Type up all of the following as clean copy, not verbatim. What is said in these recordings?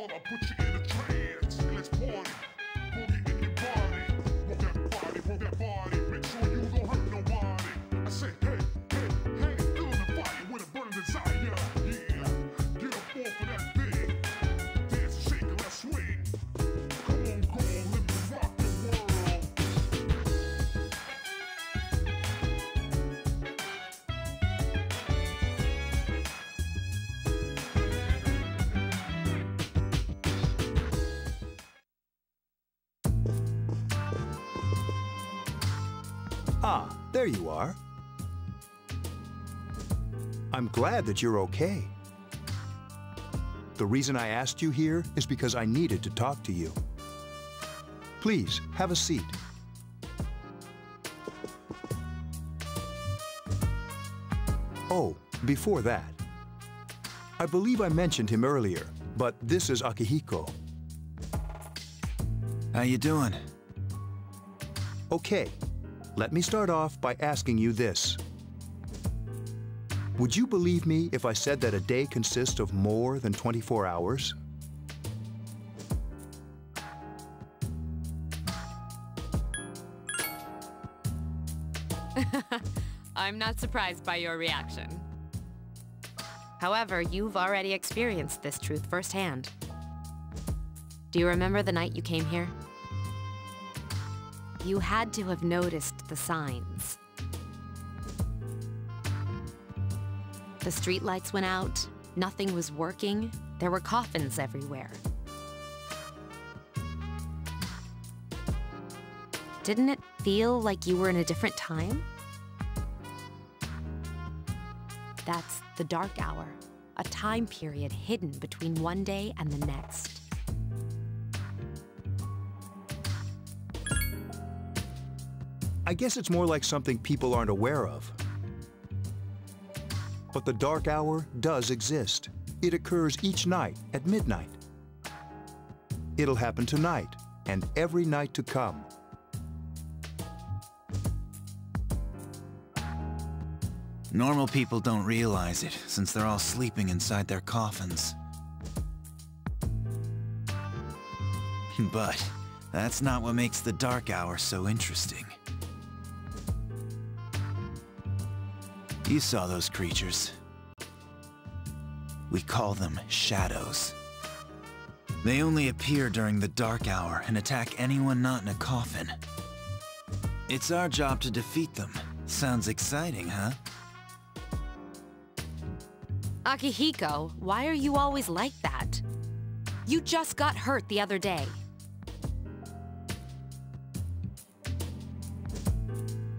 while I put you in a trance. Let's party, boogie in your body. Roll that body, make sure you don't hurt nobody. I say, hey, hey, hey, feel the fire with a burning desire. Yeah, get up off of that thing. Dance, shake, and let's swing. Come on, girl, let me rock the world. Ah, there you are. I'm glad that you're okay. The reason I asked you here is because I needed to talk to you. Please, have a seat. Oh, before that, I believe I mentioned him earlier, but this is Akihiko. How you doing? Okay, let me start off by asking you this. Would you believe me if I said that a day consists of more than 24 hours? I'm not surprised by your reaction. However, you've already experienced this truth firsthand. Do you remember the night you came here? You had to have noticed the signs. The streetlights went out, nothing was working, there were coffins everywhere. Didn't it feel like you were in a different time? That's the dark hour, a time period hidden between one day and the next. I guess it's more like something people aren't aware of. But the dark hour does exist. It occurs each night at midnight. It'll happen tonight and every night to come. Normal people don't realize it, since they're all sleeping inside their coffins. But that's not what makes the dark hour so interesting. You saw those creatures. We call them shadows. They only appear during the dark hour and attack anyone not in a coffin. It's our job to defeat them. Sounds exciting, huh? Akihiko, why are you always like that? You just got hurt the other day.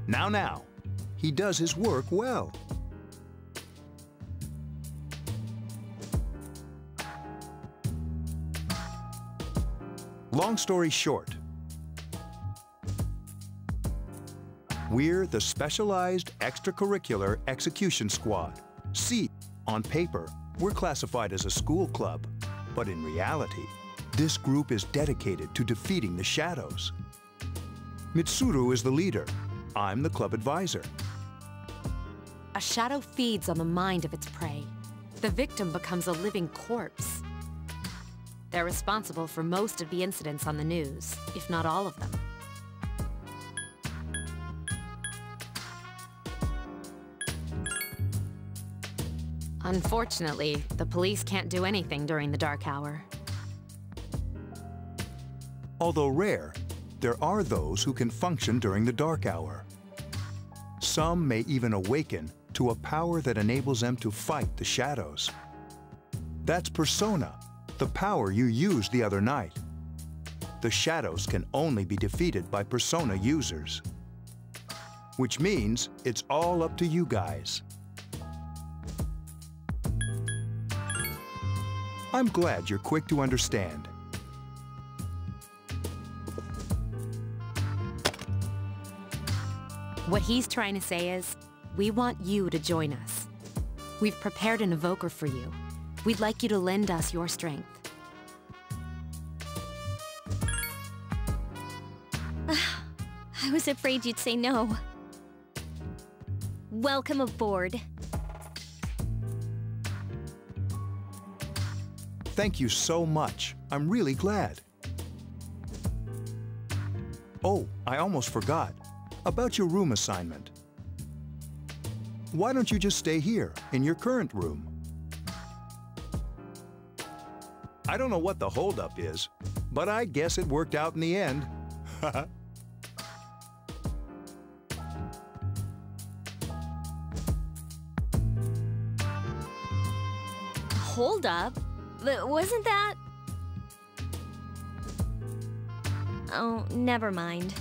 Now, he does his work well. Long story short, we're the Specialized Extracurricular Execution Squad. See, on paper, we're classified as a school club, but in reality, this group is dedicated to defeating the shadows. Mitsuru is the leader. I'm the club advisor. A shadow feeds on the mind of its prey. The victim becomes a living corpse. They're responsible for most of the incidents on the news, if not all of them. Unfortunately, the police can't do anything during the dark hour. Although rare, there are those who can function during the dark hour. Some may even awaken to a power that enables them to fight the shadows. That's Persona, the power you used the other night. The shadows can only be defeated by Persona users. Which means it's all up to you guys. I'm glad you're quick to understand. What he's trying to say is, we want you to join us. We've prepared an evoker for you. We'd like you to lend us your strength. I was afraid you'd say no. Welcome aboard. Thank you so much. I'm really glad. Oh, I almost forgot. About your room assignment. Why don't you just stay here, in your current room? I don't know what the holdup is, but I guess it worked out in the end. Hold up. Wasn't that... Oh, never mind.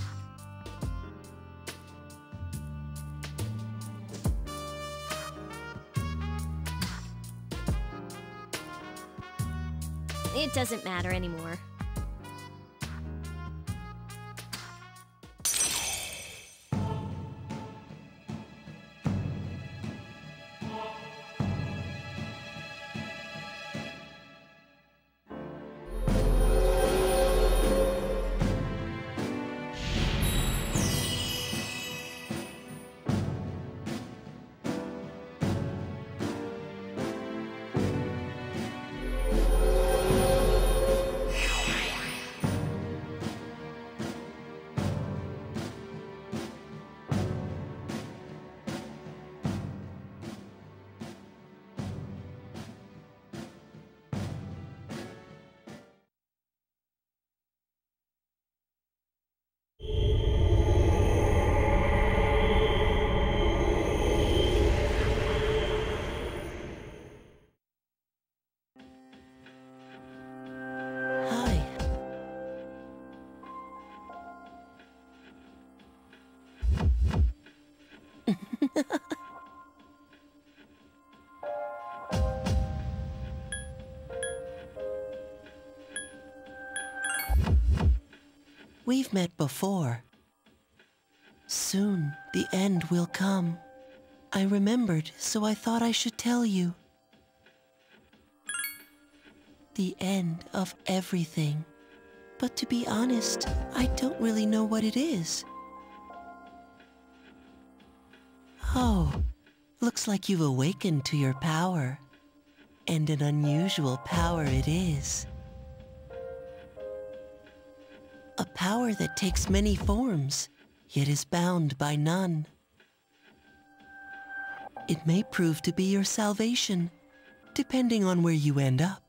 It doesn't matter anymore. We've met before. Soon, the end will come. I remembered, so I thought I should tell you. The end of everything. But to be honest, I don't really know what it is. Oh, looks like you've awakened to your power. And an unusual power it is. A power that takes many forms, yet is bound by none. It may prove to be your salvation, depending on where you end up.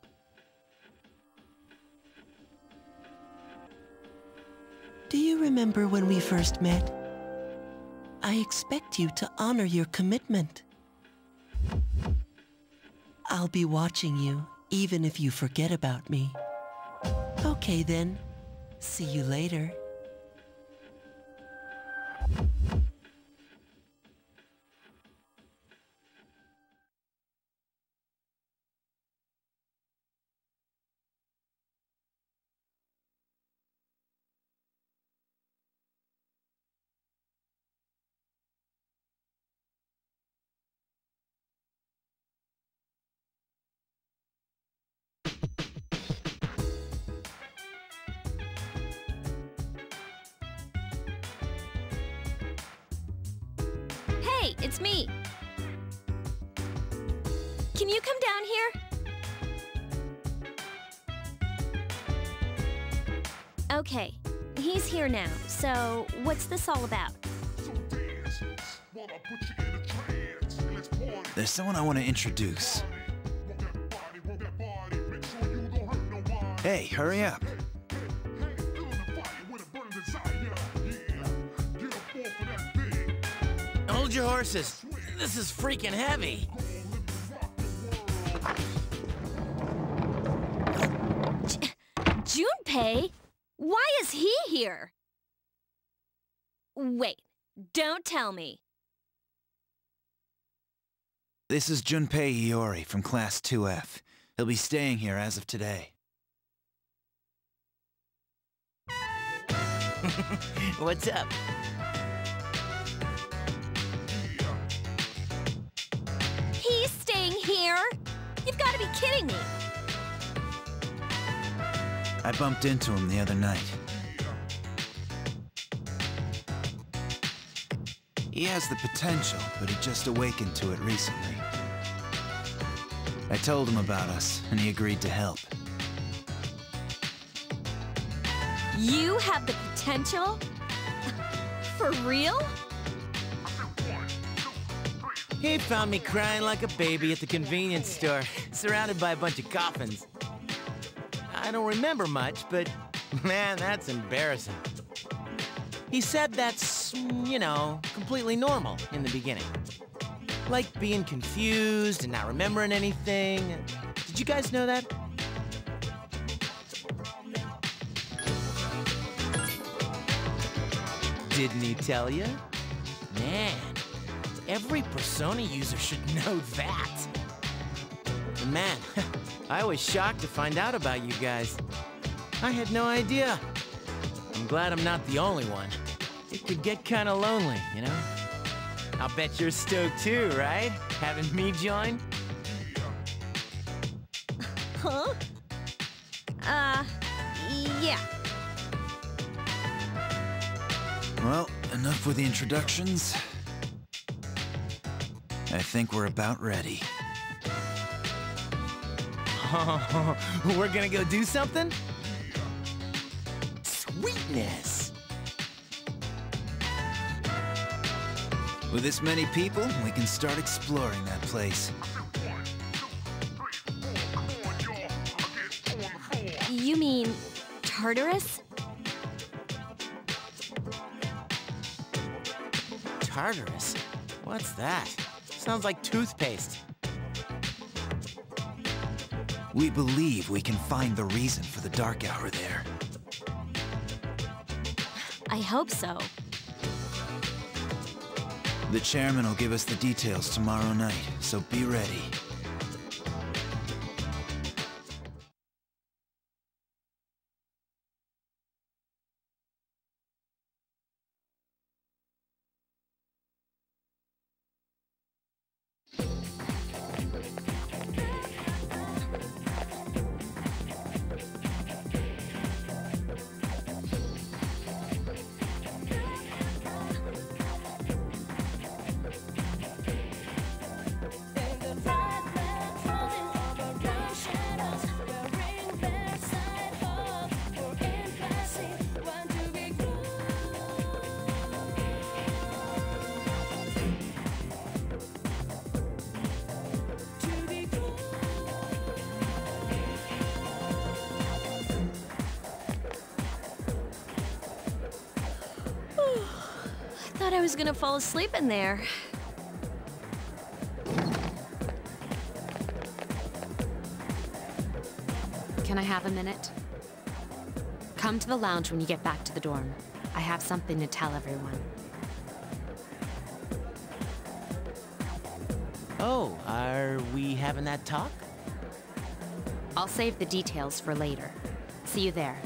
Do you remember when we first met? I expect you to honor your commitment. I'll be watching you, even if you forget about me. Okay then. See you later. Hey, it's me. Can you come down here? Okay, he's here now, so what's this all about? There's someone I want to introduce. Hey, hurry up. Hold your horses. This is freaking heavy. Junpei? Why is he here? Wait, don't tell me. This is Junpei Iori from Class 2F. He'll be staying here as of today. What's up? He's staying here? You've got to be kidding me. I bumped into him the other night. He has the potential, but he just awakened to it recently. I told him about us, and he agreed to help. You have the potential? For real? He found me crying like a baby at the convenience store, surrounded by a bunch of coffins. I don't remember much, but man, that's embarrassing. He said that's, you know, completely normal in the beginning. Like being confused and not remembering anything. Did you guys know that? Didn't he tell you? Man, every Persona user should know that. And man, I was shocked to find out about you guys. I had no idea. I'm glad I'm not the only one. It could get kind of lonely, you know? I'll bet you're stoked too, right? Having me join? Huh? Yeah. Well, enough with the introductions. I think we're about ready. Oh, we're gonna go do something? Sweetness! With this many people, we can start exploring that place. You mean Tartarus? Tartarus? What's that? Sounds like toothpaste. We believe we can find the reason for the Dark Hour there. I hope so. The chairman will give us the details tomorrow night, so be ready. Thought I was gonna fall asleep in there. Can I have a minute? Come to the lounge when you get back to the dorm. I have something to tell everyone. Oh, are we having that talk? I'll save the details for later. See you there.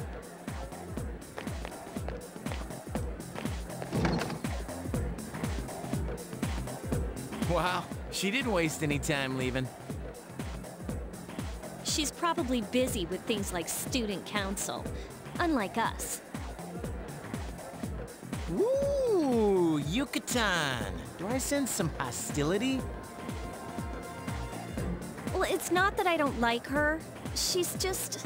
Wow, she didn't waste any time leaving. She's probably busy with things like student council, unlike us. Ooh, Yucatan. Do I sense some hostility? Well, it's not that I don't like her. She's just...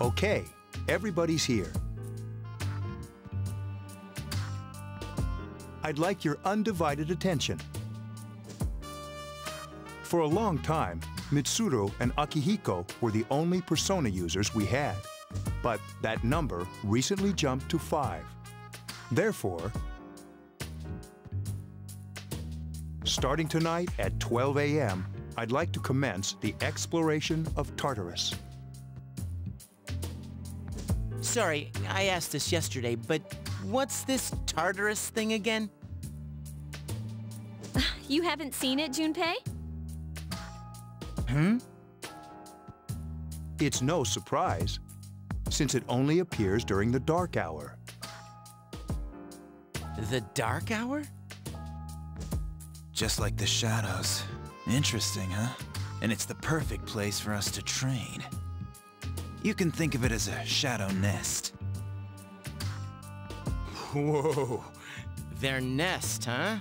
Okay, everybody's here. I'd like your undivided attention. For a long time, Mitsuru and Akihiko were the only Persona users we had, but that number recently jumped to 5. Therefore, starting tonight at 12 a.m., I'd like to commence the exploration of Tartarus. Sorry, I asked this yesterday, but what's this Tartarus thing again? You haven't seen it, Junpei? It's no surprise, since it only appears during the dark hour. The Dark Hour? Just like the shadows. Interesting, huh? And it's the perfect place for us to train. You can think of it as a shadow nest. Whoa. Their nest, huh?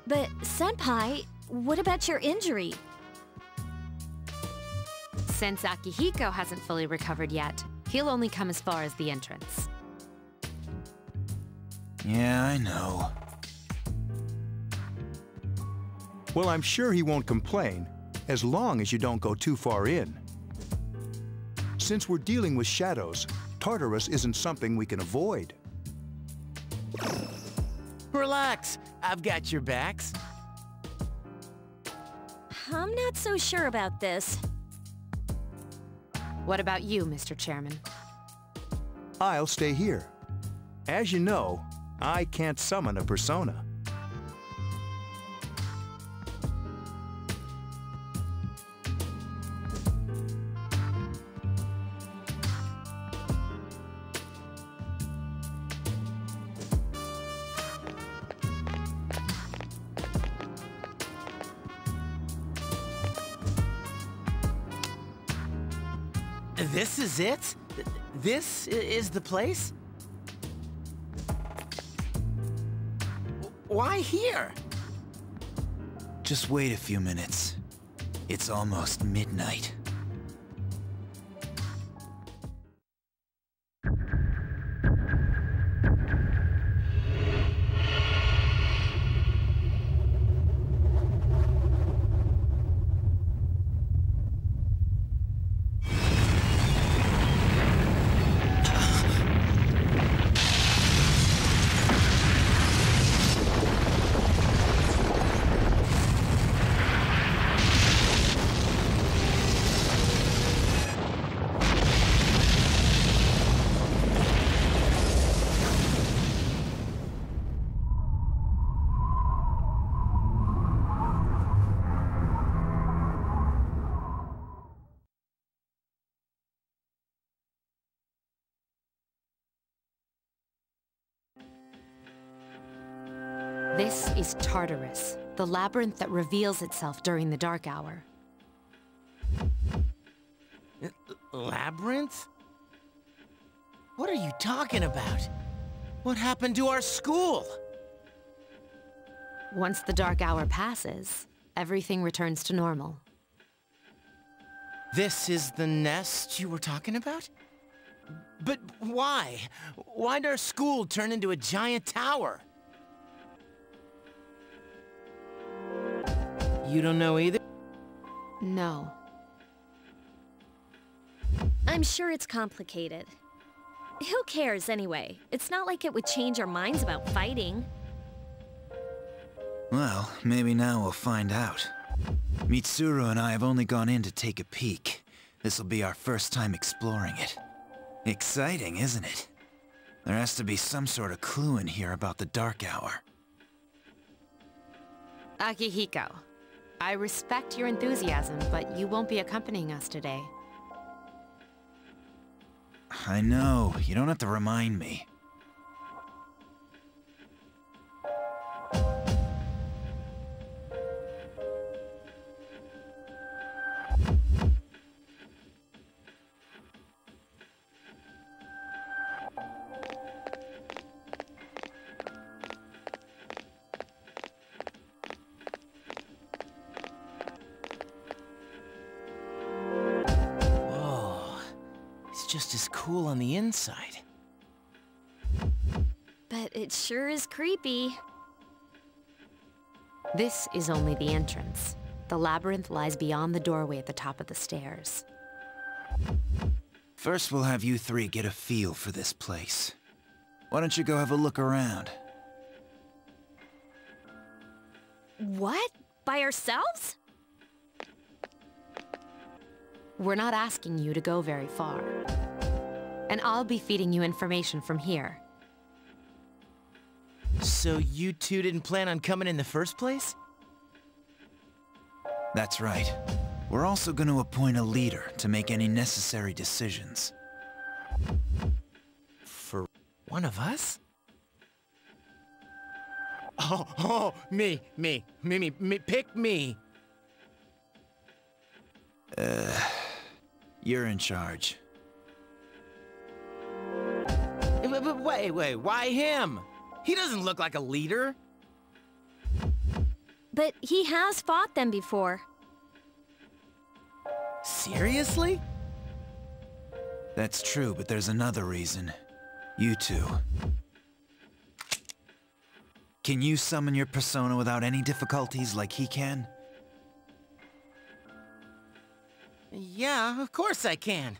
But, Senpai, what about your injury? Since Akihiko hasn't fully recovered yet, he'll only come as far as the entrance. Yeah, I know. Well, I'm sure he won't complain, as long as you don't go too far in. Since we're dealing with shadows, Tartarus isn't something we can avoid. Relax, I've got your backs. I'm not so sure about this. What about you, Mr. Chairman? I'll stay here. As you know, I can't summon a persona. This is it? This is the place? Why here? Just wait a few minutes. It's almost midnight. This is Tartarus, the labyrinth that reveals itself during the dark hour. Labyrinth? What are you talking about? What happened to our school? Once the dark hour passes, everything returns to normal. This is the nest you were talking about? But why? Why'd our school turn into a giant tower? You don't know either? No. I'm sure it's complicated. Who cares anyway? It's not like it would change our minds about fighting. Well, maybe now we'll find out. Mitsuru and I have only gone in to take a peek. This'll be our first time exploring it. Exciting, isn't it? There has to be some sort of clue in here about the dark hour. Akihiko, I respect your enthusiasm, but you won't be accompanying us today. I know, you don't have to remind me. Just as cool on the inside. But it sure is creepy. This is only the entrance. The labyrinth lies beyond the doorway at the top of the stairs. First, we'll have you three get a feel for this place. Why don't you go have a look around? What? By ourselves? We're not asking you to go very far. And I'll be feeding you information from here. So you two didn't plan on coming in the first place? That's right. We're also going to appoint a leader to make any necessary decisions. For one of us? Oh, me, pick me. You're in charge. But wait, why him? He doesn't look like a leader. But he has fought them before. Seriously? That's true, but there's another reason. You two. Can you summon your persona without any difficulties like he can? Yeah, of course I can.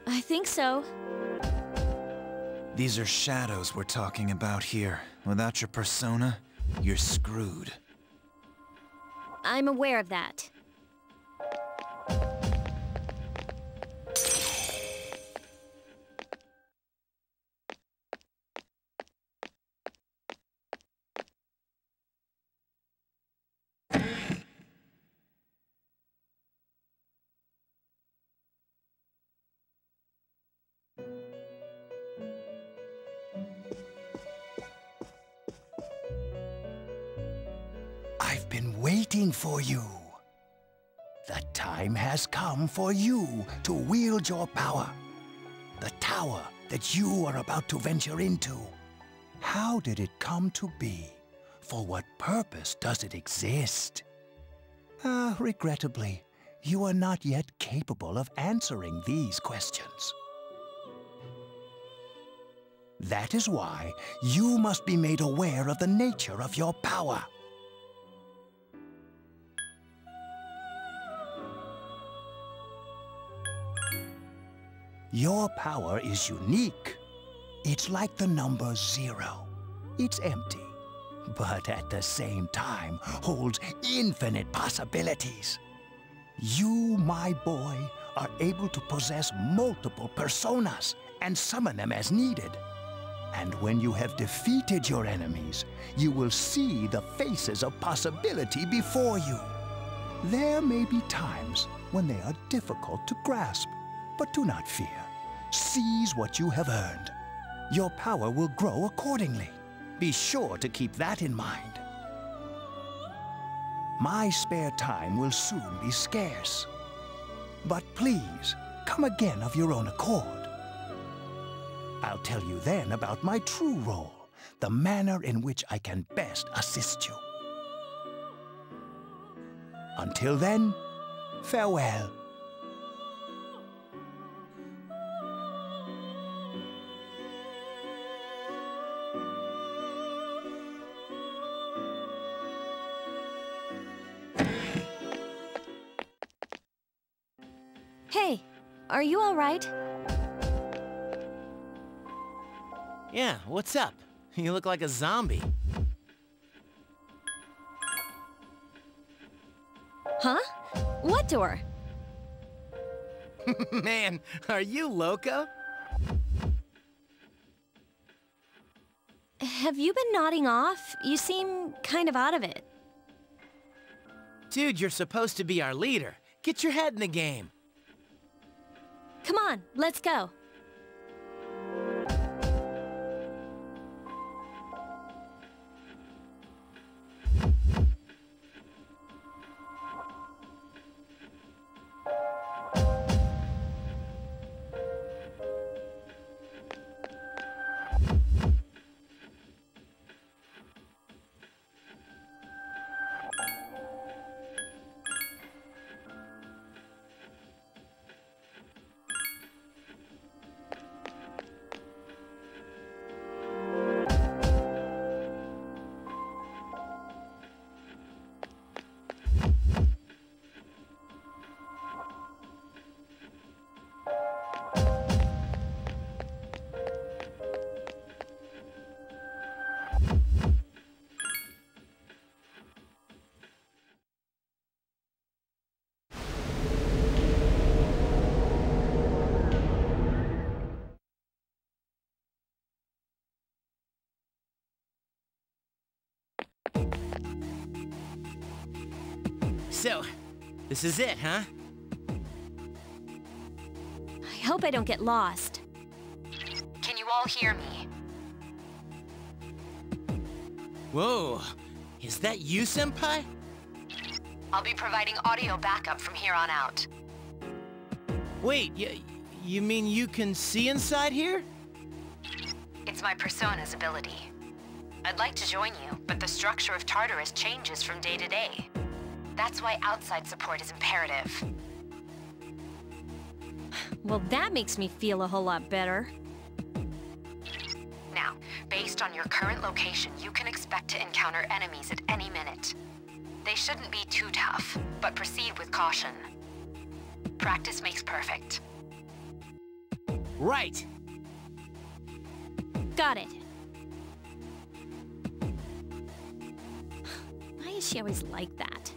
I think so. These are shadows we're talking about here. Without your persona, you're screwed. I'm aware of that. I've been waiting for you. The time has come for you to wield your power. The tower that you are about to venture into. How did it come to be? For what purpose does it exist? Regrettably, you are not yet capable of answering these questions. That is why you must be made aware of the nature of your power. Your power is unique. It's like the number 0. It's empty, but at the same time holds infinite possibilities. You, my boy, are able to possess multiple personas and summon them as needed. And when you have defeated your enemies, you will see the faces of possibility before you. There may be times when they are difficult to grasp, but do not fear. Seize what you have earned. Your power will grow accordingly. Be sure to keep that in mind. My spare time will soon be scarce. But please, come again of your own accord. I'll tell you then about my true role, the manner in which I can best assist you. Until then, farewell. Hey, are you all right? Yeah, what's up? You look like a zombie. Huh? What door? Man, are you loco? Have you been nodding off? You seem kind of out of it. Dude, you're supposed to be our leader. Get your head in the game. Come on, let's go. So, this is it, huh? I hope I don't get lost. Can you all hear me? Whoa, is that you, Senpai? I'll be providing audio backup from here on out. Wait, you mean you can see inside here? It's my persona's ability. I'd like to join you, but the structure of Tartarus changes from day to day. That's why outside support is imperative. Well, that makes me feel a whole lot better. Now, based on your current location, you can expect to encounter enemies at any minute. They shouldn't be too tough, but proceed with caution. Practice makes perfect. Right! Got it. Why is she always like that?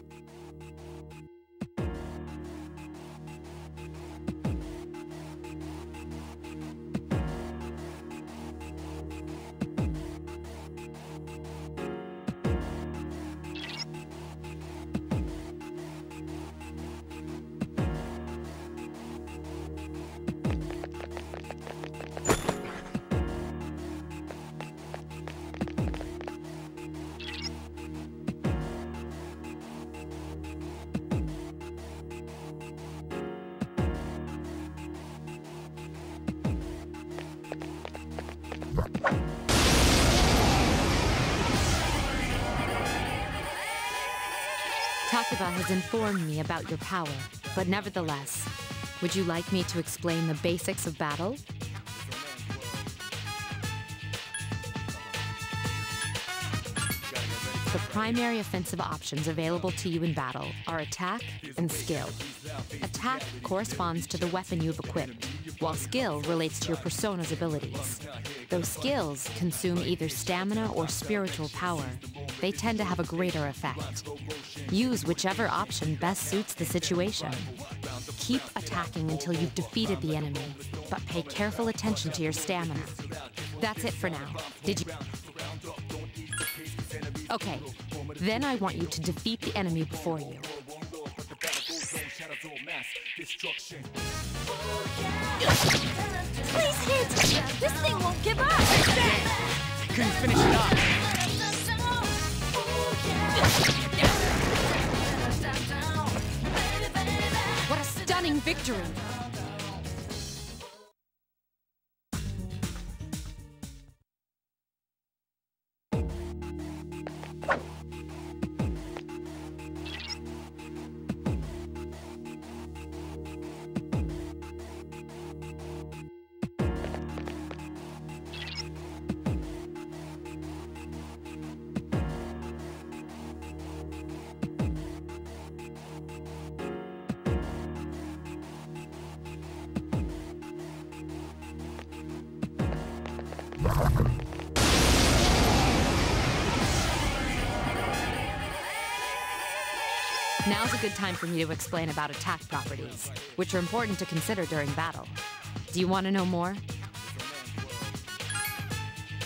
Takeba has informed me about your power, but nevertheless, would you like me to explain the basics of battle? The primary offensive options available to you in battle are attack and skill. Attack corresponds to the weapon you've equipped, while skill relates to your persona's abilities. Though skills consume either stamina or spiritual power, they tend to have a greater effect. Use whichever option best suits the situation. Keep attacking until you've defeated the enemy, but pay careful attention to your stamina. That's it for now. Did you... Okay, then I want you to defeat the enemy before you. Please hit! This thing won't give up! I couldn't finish it off. What a stunning victory! Now's a good time for me to explain about attack properties, which are important to consider during battle. Do you want to know more?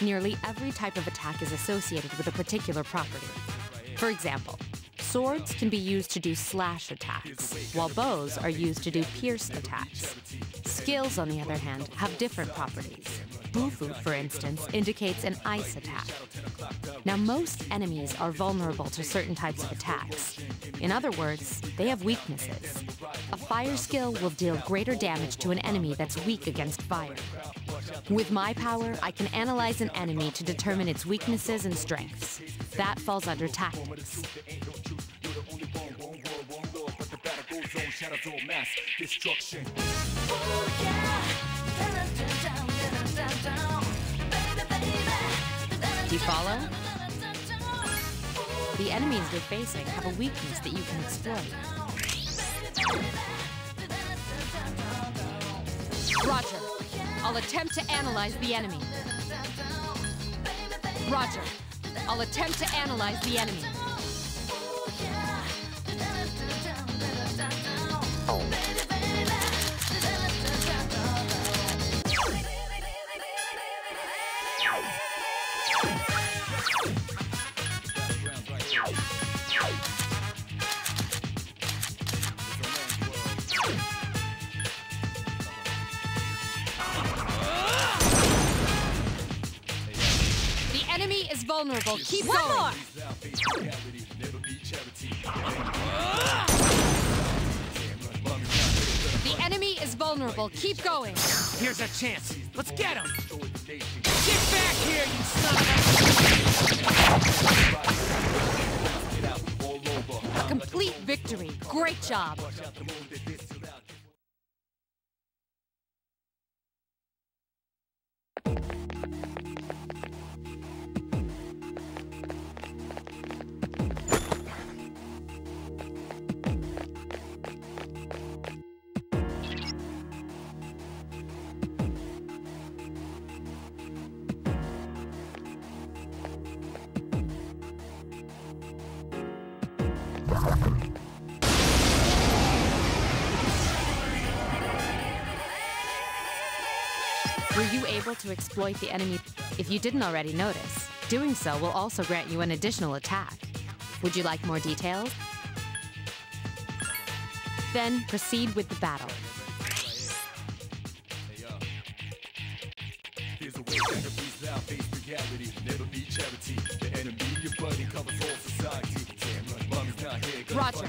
Nearly every type of attack is associated with a particular property. For example, swords can be used to do slash attacks, while bows are used to do pierce attacks. Skills, on the other hand, have different properties. Bufu, for instance, indicates an ice attack. Now, most enemies are vulnerable to certain types of attacks. In other words, they have weaknesses. A fire skill will deal greater damage to an enemy that's weak against fire. With my power, I can analyze an enemy to determine its weaknesses and strengths. That falls under tactics. Do you follow? The enemies you're facing have a weakness that you can exploit. Roger. I'll attempt to analyze the enemy. Roger. I'll attempt to analyze the enemy. The enemy is vulnerable. Keep One going. more. The enemy is vulnerable. Keep going. Here's our chance. Let's get him. Get back here, you son of A complete victory. Great job. Were you able to exploit the enemy? If you didn't already notice, doing so will also grant you an additional attack. Would you like more details? Then proceed with the battle. Roger.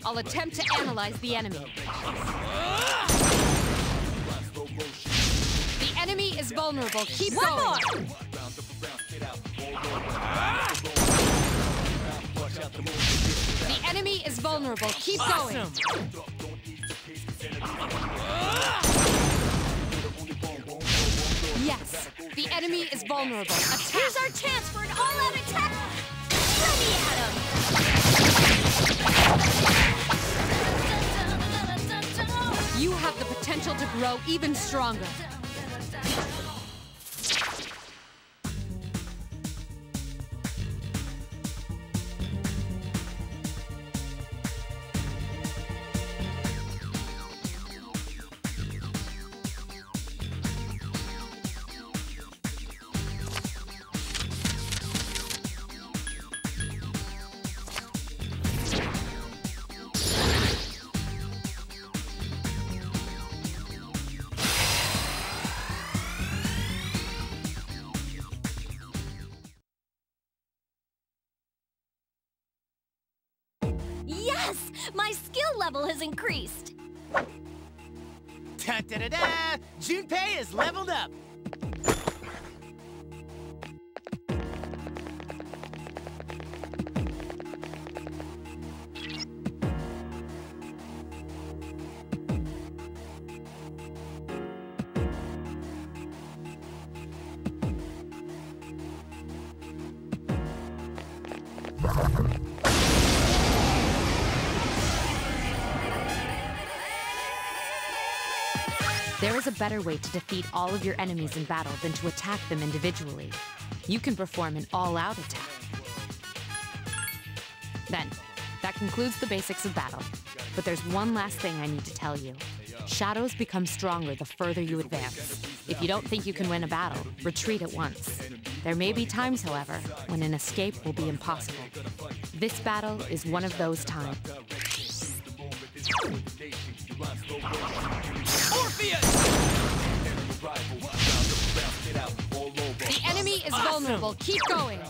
I'll attempt to analyze the enemy. The enemy is vulnerable. Keep One going. more. The enemy is vulnerable. Keep going. Awesome. Yes, the enemy is vulnerable. Attack. Here's our chance for an all-out attack. Ready at him. You have the potential to grow even stronger. Yes! My skill level has increased. Da-da-da-da! Junpei is leveled up. There is a better way to defeat all of your enemies in battle than to attack them individually. You can perform an all-out attack. Then, that concludes the basics of battle. But there's one last thing I need to tell you. Shadows become stronger the further you advance. If you don't think you can win a battle, retreat at once. There may be times, however, when an escape will be impossible. This battle is one of those times. The enemy is vulnerable. Keep going.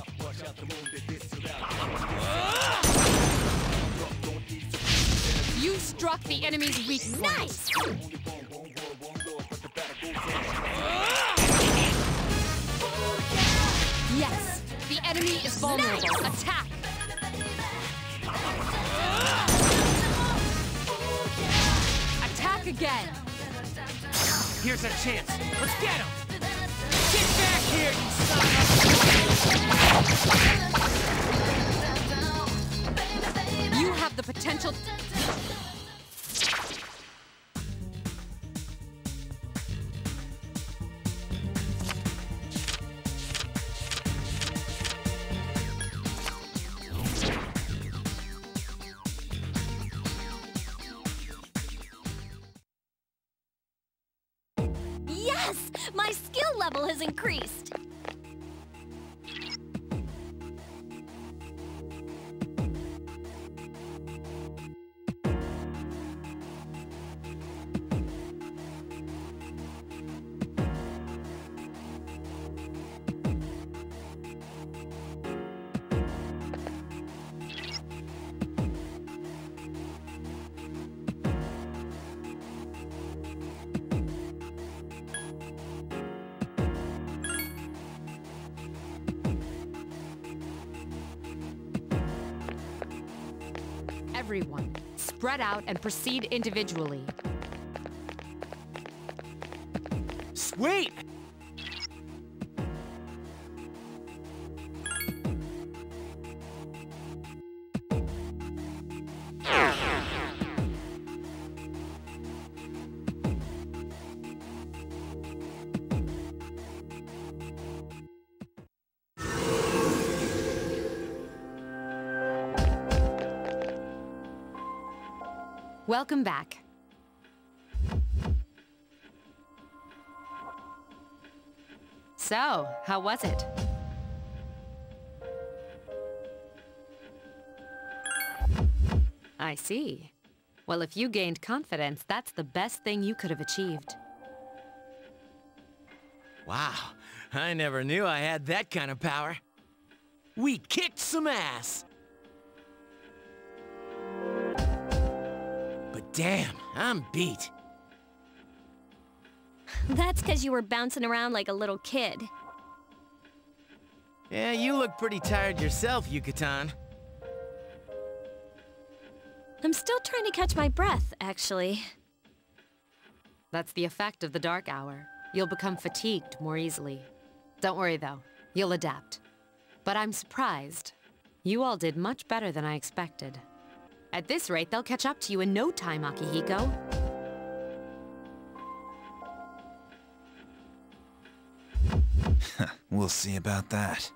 You struck the enemy's weak point. Nice! Yes, the enemy is vulnerable. Nice. Attack. Attack again. Here's our chance. Let's get him. Get back here, you son of a... You have the potential. Yes! My skill level has increased. spread out and proceed individually. Sweet! Welcome back. So, how was it? I see. Well, if you gained confidence, that's the best thing you could have achieved. Wow, I never knew I had that kind of power. We kicked some ass! But damn, I'm beat. That's because you were bouncing around like a little kid. Yeah, you look pretty tired yourself, Yucatan. I'm still trying to catch my breath, actually. That's the effect of the dark hour. You'll become fatigued more easily. Don't worry, though. You'll adapt. But I'm surprised. You all did much better than I expected. At this rate, they'll catch up to you in no time, Akihiko. We'll see about that.